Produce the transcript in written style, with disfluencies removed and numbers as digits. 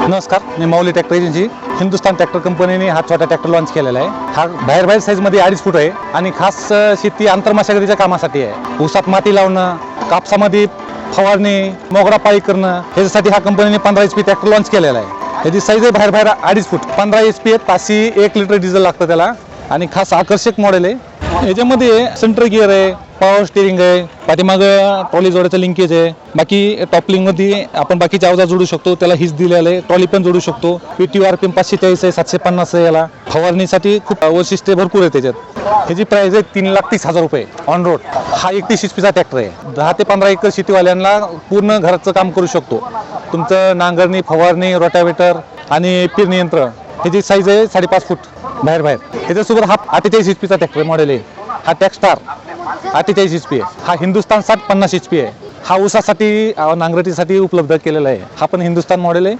नमस्कार, मी माऊली tractor agency Hindustan tractor कंपनीने हा छोटा ट्रॅक्टर लॉन्च केलेला आहे। हा बाहेर साईजमध्ये 2.5 फूट आहे आणि खास शेती आंतरमशागतीच्या कामासाठी आहे। ऊसात माती लावणं, कापसामध्ये फवारणी, मोगरा पाळी करणं याच्यासाठी हा कंपनीने 15 HP ट्रॅक्टर लॉन्च केलेला आहे। त्याची साईज आहे बाहेर 2.5 फूट, 15 HP आहे, ताशी 1 लिटर डिझेल लागतं त्याला आणि खास आकर्षक मॉडेल आहे। याच्यामध्ये सेंटर गिअर आहे, पॉवर स्टीअरिंग आहे, पाठीमागं ट्रॉली जोडायचं लिंकेज आहे। बाकी टॉपलिंग मध्ये आपण बाकीचे अवजार जोडू शकतो, त्याला हिच दिलेलं आहे। ट्रॉली पण जोडू शकतो। PTO RPM 540 आहे, 750 आहे। याला फवारणीसाठी खूप वैशिष्ट्य भरपूर आहे त्याच्यात। ह्याची प्राइस आहे 3,30,000 रुपये ऑन रोड। हा 31 HP चा ट्रॅक्टर आहे। 10 ते 15 एकर शेतीवाल्यांना पूर्ण घराचं काम करू शकतो। तुमचं नांगरणी, फवारणी, रोटावेटर आणि पेरणी यंत्र। ह्याची साईज आहे 5.5 फूट बाहेर। त्याच्यासोबत हा 48 HP चा ट्रॅक्टर मॉडेल आहे। हा टॅक्स्टार 48 HP आहे। हा हिंदुस्तान 50 HP आहे। हा ऊसासाठी नांगरटीसाठी उपलब्ध केलेला आहे। हा पण हिंदुस्तान मॉडेल आहे।